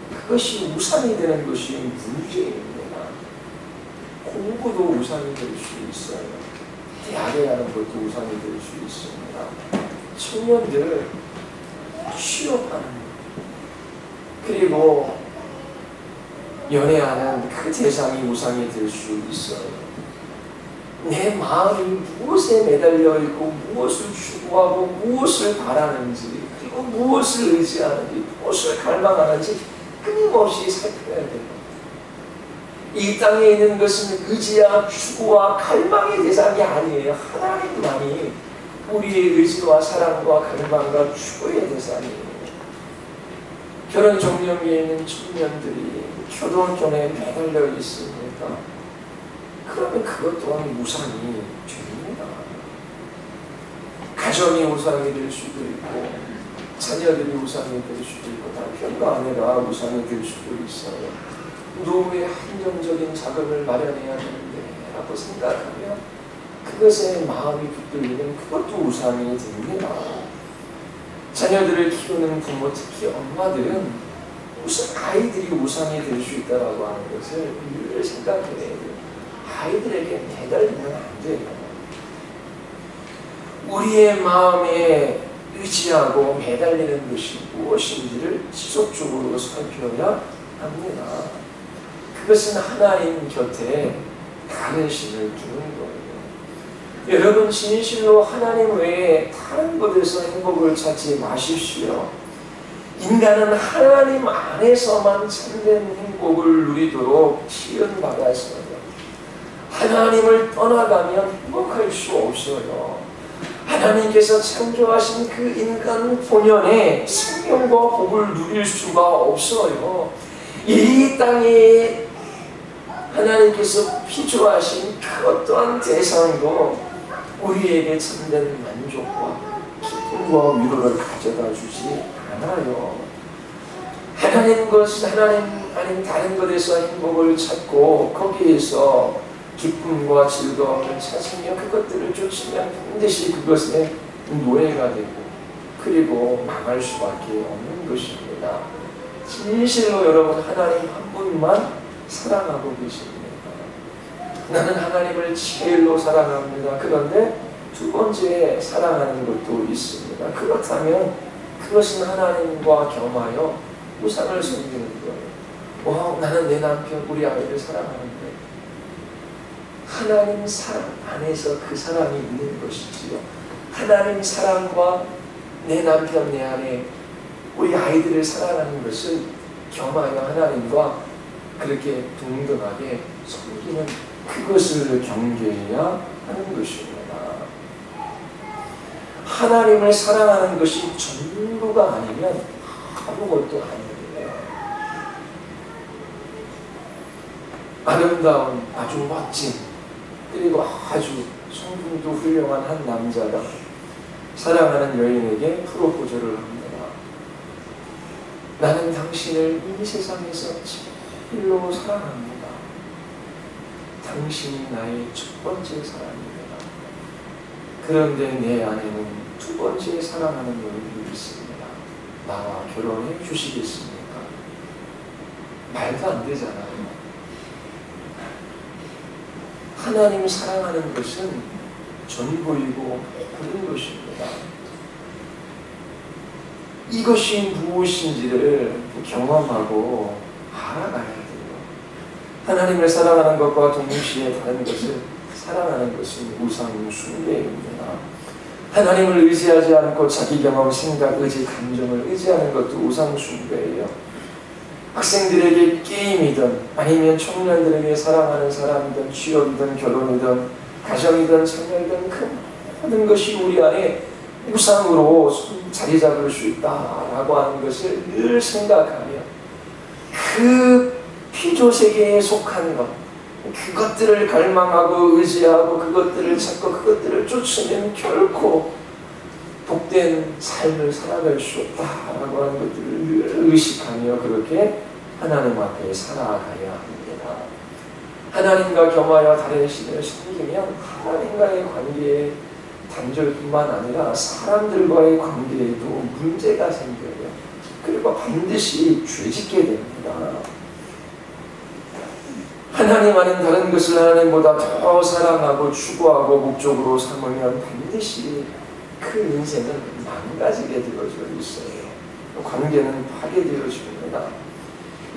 그것이 우상이 되는 것이 문제입니다. 공부도 우상이 될 수 있어요. 대학에 가는 것도 우상이 될 수 있습니다. 청년들 취업하는 그리고 연애하는 그 대상이 우상이 될 수 있어요. 내 마음이 무엇에 매달려 있고 무엇을 추구하고 무엇을 바라는지 그리고 무엇을 의지하는지 무엇을 갈망하는지 끊임없이 살펴야 돼요. 이 땅에 있는 것은 의지와 추구와 갈망의 대상이 아니에요. 하나님만이 우리의 의지와 사랑과 갈망과 추구의 대상이에요. 결혼 정령에 있는 청년들이 결혼 전에 매달려 있습니까? 그러면 그것 또한 우상이 됩니다. 가정이 우상이 될 수도 있고 자녀들이 우상이 될 수도 있고 남편과 아내가 우상이 될 수도 있어요. 노후의 한정적인 자금을 마련해야 되는데 라고 생각하며 그것에 마음이 붙들리는 그것도 우상이 됩니다. 자녀들을 키우는 부모, 특히 엄마들은 무슨 아이들이 우상이 될 수 있다라고 하는 것을 늘 생각해야 돼요. 아이들에게 매달리면 안 돼요. 우리의 마음에 의지하고 매달리는 것이 무엇인지를 지속적으로 살펴야 합니다. 그것은 하나님 곁에 다른 신을 두는 거예요. 여러분, 진실로 하나님 외에 다른 곳에서 행복을 찾지 마십시오. 인간은 하나님 안에서만 참된 행복을 누리도록 지원받았어요. 하나님을 떠나가면 행복할 수 없어요. 하나님께서 창조하신 그 인간 본연의 생명과 복을 누릴 수가 없어요. 이 땅에 하나님께서 피조하신 그 어떠한 대상도 우리에게 참된 만족과 기쁨과 위로를 가져다 주지 않아요. 하나님 아닌 다른 것에서 행복을 찾고 거기에서 기쁨과 즐거움을 찾으며 그것들을 쫓으면 반드시 그것에 노예가 되고 그리고 망할 수밖에 없는 것입니다. 진실로 여러분, 하나님 한 분만 사랑하고 계십니다. 나는 하나님을 제일로 사랑합니다. 그런데 두 번째 사랑하는 것도 있습니다. 그렇다면 그것은 하나님과 겸하여 우상을 섬기는 거예요. 나는 내 남편, 우리 아이를 사랑하는데 하나님 사랑 안에서 그 사랑이 있는 것이지요. 하나님 사랑과 내 남편, 내 아내, 우리 아이들을 사랑하는 것을 겸하여 하나님과 그렇게 동등하게 섬기는 그것을 경계해야 하는 것입니다. 하나님을 사랑하는 것이 전부가 아니면 아무것도 아니에요. 아름다운, 아주 멋진, 그리고 아주 성품도 훌륭한 한 남자가 사랑하는 여인에게 프로포즈를 합니다. 나는 당신을 이 세상에서 제일로 사랑합니다. 당신이 나의 첫 번째 사랑입니다. 그런데 내 안에는 두 번째 사랑하는 여인이 있습니다. 나와 결혼해 주시겠습니까? 말도 안 되잖아요. 하나님 사랑하는 것은 전부이고 모든 것입니다. 이것이 무엇인지를 경험하고 알아가야 돼요. 하나님을 사랑하는 것과 동시에 다른 것을 사랑하는 것은 우상 숭배입니다. 하나님을 의지하지 않고 자기 경험, 생각, 의지, 감정을 의지하는 것도 우상 숭배예요. 학생들에게 게임이든 아니면 청년들에게 사랑하는 사람이든 취업이든 결혼이든 가정이든 자녀이든 그 모든 것이 우리 안에 우상으로 자리 잡을 수 있다라고 하는 것을 늘 생각하며 그 피조세계에 속한 것, 그것들을 갈망하고 의지하고 그것들을 찾고 그것들을 쫓으면 결코 복된 삶을 살아갈 수 없다라고 하는 것들을 늘 의식하며 그렇게 하나님 앞에 살아가야 합니다. 하나님과 겸하여 다른 신을 섬기면 하나님과의 관계에 단절뿐만 아니라 사람들과의 관계에도 문제가 생겨요. 그리고 반드시 죄짓게 됩니다. 하나님 아닌 다른 것을 하나님보다 더 사랑하고 추구하고 목적으로 삼으면 반드시 그 인생은 망가지게 되어져 있어요. 관계는 파괴되어집니다.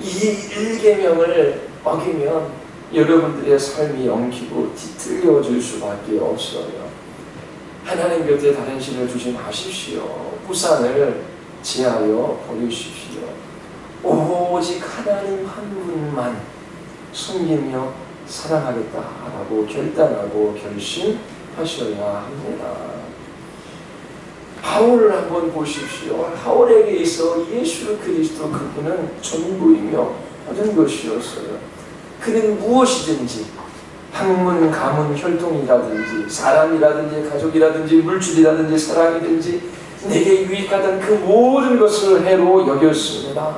이 일계명을 어기면 여러분들의 삶이 엉키고 뒤틀려질 수밖에 없어요. 하나님 곁에 다른 신을 두지 마십시오. 우상을 제하여 버리십시오. 오직 하나님 한 분만 섬기며 사랑하겠다라고 결단하고 결심하셔야 합니다. 바울을 한번 보십시오. 바울에게 있어 예수 그리스도 그분은 전부이며 모든 것이었어요. 그는 무엇이든지 학문, 가문, 혈통이라든지 사람이라든지 가족이라든지 물질이라든지 사랑이든지 내게 유익하던 그 모든 것을 해로 여겼습니다.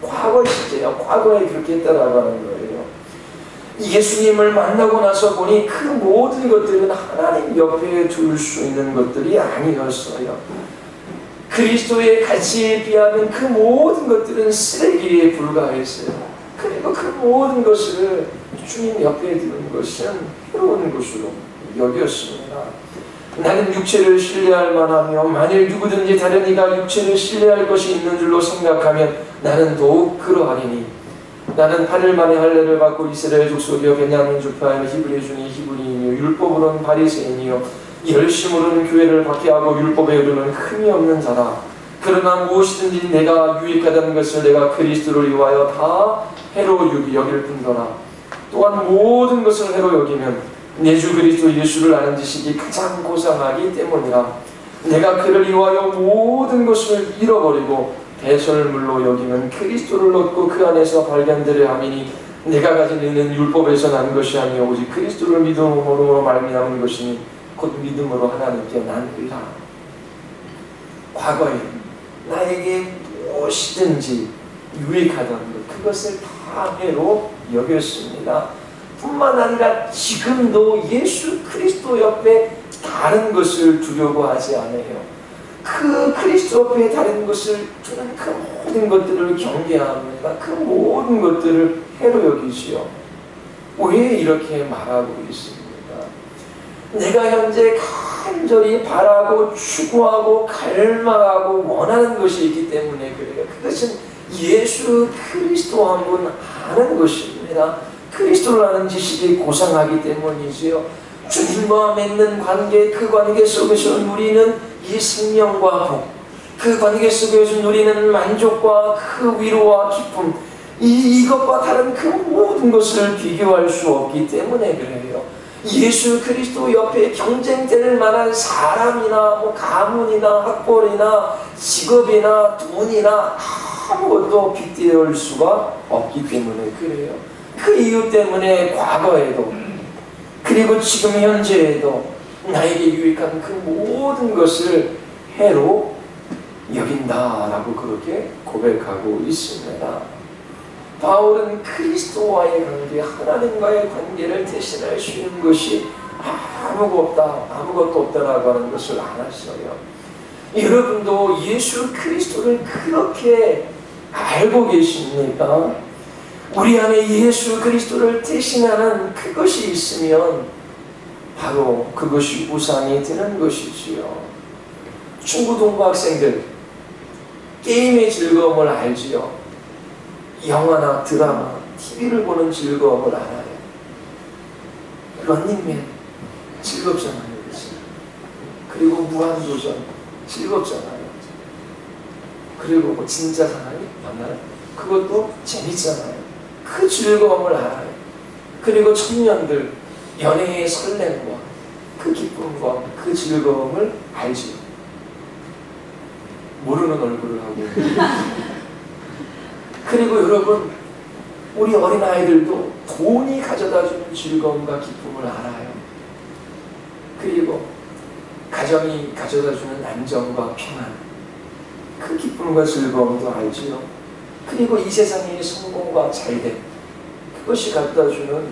과거 시제야. 과거에 그렇게 했다라고 하는 거예요. 예수님을 만나고 나서 보니 그 모든 것들은 하나님 옆에 둘 수 있는 것들이 아니었어요. 그리스도의 가치에 비하면 그 모든 것들은 쓰레기에 불과했어요. 그리고 그 모든 것을 주님 옆에 두는 것은 해로운 것으로 여겼습니다. 나는 육체를 신뢰할 만하며 만일 누구든지 다른 이가 육체를 신뢰할 것이 있는 줄로 생각하면 나는 더욱 그러하리니 나는 8일 만에 할례를 받고 이스라엘 족속이요 베냐민 지파 히브리 중에 히브리이며 율법으로는 바리새인이요 열심으로는 교회를 박해하고 율법에 이르는 흠이 없는 자라. 그러나 무엇이든지 내가 유익하다는 것을 내가 그리스도를 위하여 다 해로 여길 뿐더라. 또한 모든 것을 해로 여기면 내 주 그리스도 예수를 아는 지식이 가장 고상하기 때문이라. 내가 그를 위하여 모든 것을 잃어버리고 배설물로 여기면 그리스도를 얻고 그 안에서 발견되려 함이니 내가 가진 이는 율법에서 난 것이 아니요 오직 그리스도를 믿음으로 말미암은 것이니 곧 믿음으로 하나님께 나느니라. 과거에 나에게 무엇이든지 유익하던 것 그것을 다 해로 여겼습니다. 뿐만 아니라 지금도 예수 그리스도 옆에 다른 것을 두려고 하지 않아요. 그 그리스도 옆에 다른 것을 두는 그 모든 것들을 경계합니다. 그 모든 것들을 해로 여기지요. 왜 이렇게 말하고 있습니까? 내가 현재 간절히 바라고 추구하고 갈망하고 원하는 것이 있기 때문에 그래요. 그것은 예수 그리스도 한 분 아는 것입니다. 그리스도를 아는 지식이 고상하기 때문이지요. 주님과 맺는 관계, 그 관계 속에서 누리는 이 생명과 복, 그 관계 속에서 누리는 만족과 그 위로와 기쁨, 이것과 다른 그 모든 것을 비교할 수 없기 때문에 그래요. 예수 그리스도 옆에 경쟁될 만한 사람이나 가문이나 학벌이나 직업이나 돈이나 아무것도 빗대올 수가 없기 때문에 그래요. 그 이유 때문에 과거에도 그리고 지금 현재에도 나에게 유익한 그 모든 것을 해로 여긴다라고 그렇게 고백하고 있습니다. 바울은 그리스도와의 관계, 하나님과의 관계를 대신할 수 있는 것이 아무것도 없다라고 하는 것을 알았어요. 여러분도 예수 그리스도를 그렇게 알고 계십니까? 우리 안에 예수 그리스도를 대신하는 그것이 있으면 바로 그것이 우상이 되는 것이지요. 중고등부 학생들 게임의 즐거움을 알지요. 영화나 드라마, TV를 보는 즐거움을 알아요. 런닝맨 즐겁잖아요. 그치? 그리고 무한도전 즐겁잖아요. 그리고 진짜 사나이 만나요? 그것도 재밌잖아요. 그 즐거움을 알아요. 그리고 청년들 연애의 설렘과 그 기쁨과 그 즐거움을 알지요. 모르는 얼굴을 하고 그리고 여러분 우리 어린아이들도 돈이 가져다주는 즐거움과 기쁨을 알아요. 그리고 가정이 가져다주는 안정과 평안 그 기쁨과 즐거움도 알지요. 그리고 이 세상의 성공과 잘됨 그것이 갖다주는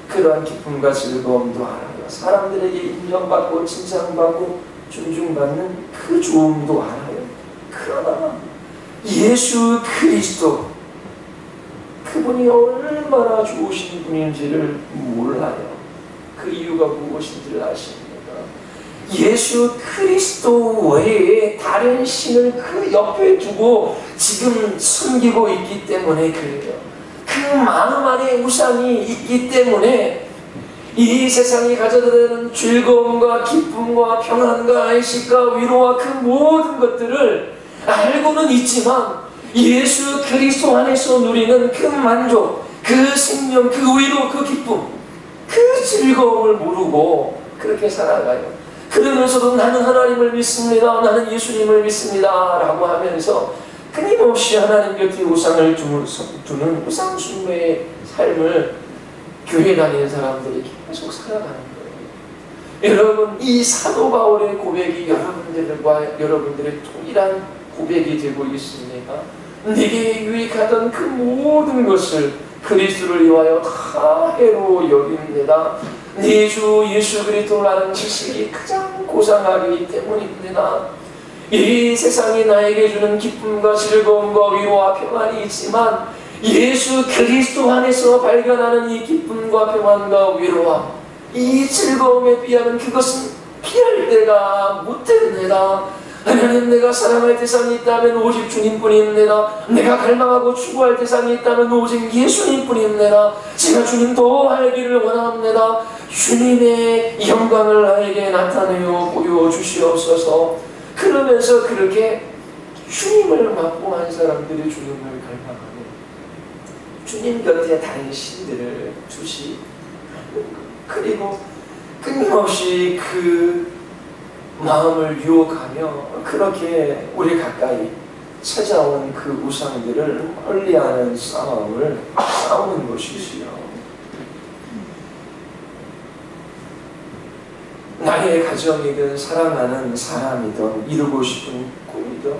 그러한 기쁨과 즐거움도 알아요. 사람들에게 인정받고 칭찬받고 존중받는 그 좋음도 알아요. 그러나 예수 그리스도 그분이 얼마나 좋으신 분인지를 몰라요. 그 이유가 무엇인지를 아십니까? 예수 그리스도 외에 다른 신을 그 옆에 두고 지금 섬기고 있기 때문에 그래요. 그 마음 안에 우상이 있기 때문에 이 세상이 가져다주는 즐거움과 기쁨과 평안과 안식과 위로와 그 모든 것들을 알고는 있지만 예수 그리스도 안에서 누리는 그 만족, 그 생명, 그 위로, 그 기쁨, 그 즐거움을 모르고 그렇게 살아가요. 그러면서도 나는 하나님을 믿습니다. 나는 예수님을 믿습니다. 라고 하면서 끊임없이 하나님 곁에 우상을 두는 우상 숭배의 삶을 교회 다니는 사람들이 계속 살아가는 거예요. 여러분 이 사도 바울의 고백이 여러분들과 여러분들의 동일한 고백이 되고 있습니까? 내게 유익하던 그 모든 것을 그리스도를 위하여 다 해로 여깁니다. 내 주 예수 그리스도라는 지식이 가장 고상하기 때문입니다. 이 세상이 나에게 주는 기쁨과 즐거움과 위로와 평안이 있지만 예수 그리스도 안에서 발견하는 이 기쁨과 평안과 위로와 이 즐거움에 비하면 그것은 피할 데가 못 됩니다. 하나님, 내가 사랑할 대상이 있다면 오직 주님뿐입니다. 내가 갈망하고 추구할 대상이 있다면 오직 예수님뿐입니다. 제가 주님 더 알기를 원합니다. 주님의 영광을 나에게 나타내어 보여주시옵소서. 그러면서 그렇게 주님을 맛보한 사람들이 주님을 갈망하고 주님 곁에 다른 신들을 두시, 그리고 끊임없이 그 마음을 유혹하며 그렇게 우리 가까이 찾아온 그 우상들을 멀리하는 싸움을 싸우는 것이지요. 나의 가정이든 사랑하는 사람이든 이루고 싶은 꿈이든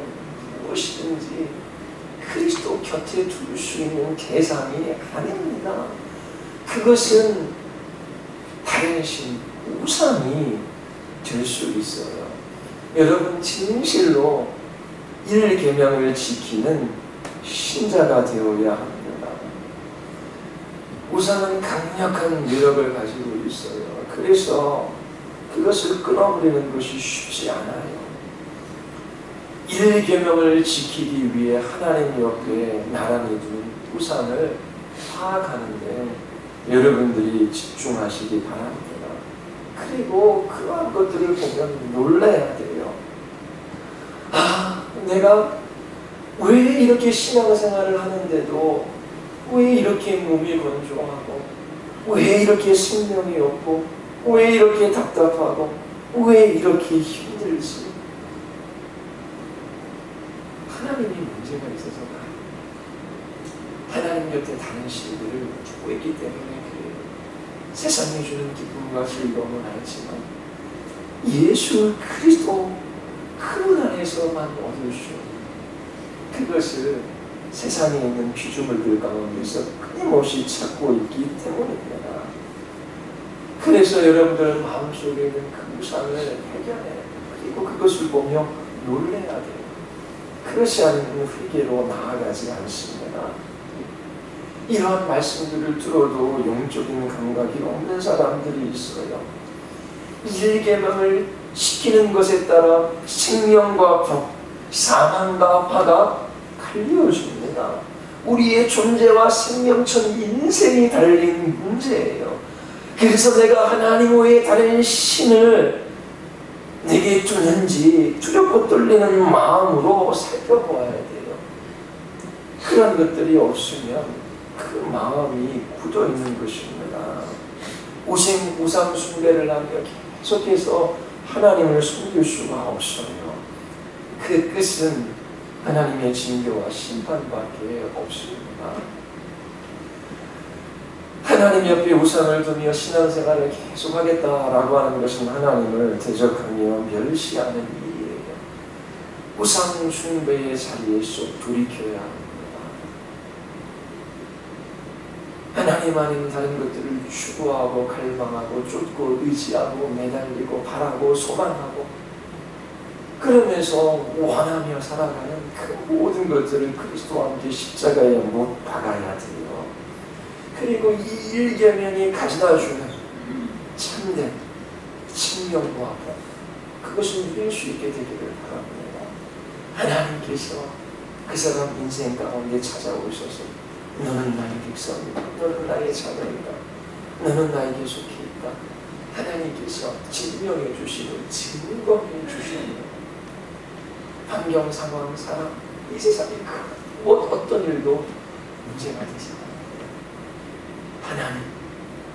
무엇이든지 그리스도 곁에 둘 수 있는 대상이 아닙니다. 그것은 다른 신, 우상이 될 수 있어요. 여러분, 진실로 1계명을 지키는 신자가 되어야 합니다. 우상은 강력한 매력을 가지고 있어요. 그래서 그것을 끊어버리는 것이 쉽지 않아요. 1계명을 지키기 위해 하나님 옆에 나란히 두는 우상을 파악하는데 여러분들이 집중하시기 바랍니다. 그리고 그러한 것들을 보면 놀라야 돼요. 아, 내가 왜 이렇게 신앙생활을 하는데도 왜 이렇게 몸이 건조하고 왜 이렇게 생명이 없고 왜 이렇게 답답하고 왜 이렇게 힘들지? 하나님이 문제가 있어서가 하나님 곁에 다른 신들을 두고 있기 때문에 그래요. 세상이 주는 기쁨과 즐거움은 알지만 예수 그리스도 그분 안에서만 얻을 수 있는 그것을 세상에 있는 피조물들 가운데서 끊임없이 찾고 있기 때문입니다. 그래서 여러분들 마음속에 있는 그 우상을 발견해 그리고 그것을 보며 놀래야 돼요. 그것이 아니면 회개로 나아가지 않습니다. 이러한 말씀들을 들어도 영적인 감각이 없는 사람들이 있어요. 1계명을 지키는 것에 따라 생명과 법, 사망과 파가 갈려집니다. 우리의 존재와 생명천 인생이 달린 문제예요. 그래서 내가 하나님 외에 다른 신을 내게 두는지 두렵고 떨리는 마음으로 살펴보아야 돼요. 그런 것들이 없으면 그 마음이 굳어있는 것입니다. 우상 숭배를 하며 계속해서 하나님을 섬길 수가 없어요. 그 끝은 하나님의 징계와 심판밖에 없습니다. 하나님 옆에 우상을 두며 신앙생활을 계속하겠다라고 하는 것은 하나님을 대적하며 멸시하는 일이에요. 우상 숭배의 자리에 쏙 돌이켜야 합니다. 하나님 아닌 다른 것들을 추구하고 갈망하고 쫓고 의지하고 매달리고 바라고 소망하고 그러면서 원하며 살아가는 그 모든 것들을 그리스도와 함께 십자가에 못 박아야 돼요. 그리고 이 1계명이 가져다주는 참된 생명과 법, 그것을 누릴 수 있게 되기를 바랍니다. 하나님께서 그 사람 인생 가운데 찾아오셔서 너는 나의 백성이다, 너는 나의 자녀이다, 너는 나에게 속해 있다. 하나님께서 증명해 주시고 증거해 주시는 환경, 상황, 사람, 이 세상에 그 어떤 일도 문제가 되지 않아요. 하나님,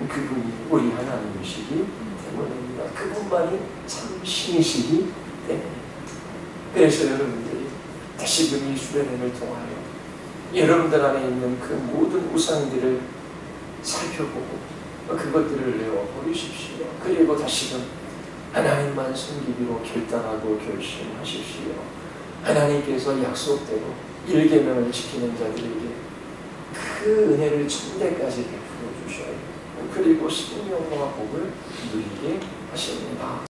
그분이 우리 하나님이시기 때문입니다. 그분만이 참 신이시기 때문입니다. 그래서 여러분들이 다시금 이 수련회를 통하여 여러분들 안에 있는 그 모든 우상들을 살펴보고 그것들을 내어 버리십시오. 그리고 다시금 하나님만 섬기기로 결단하고 결심하십시오. 하나님께서 약속대로 1계명을 지키는 자들에게 그 은혜를 천대까지 베풀어 주셔요. 그리고 생명과 복을 누리게 하십니다.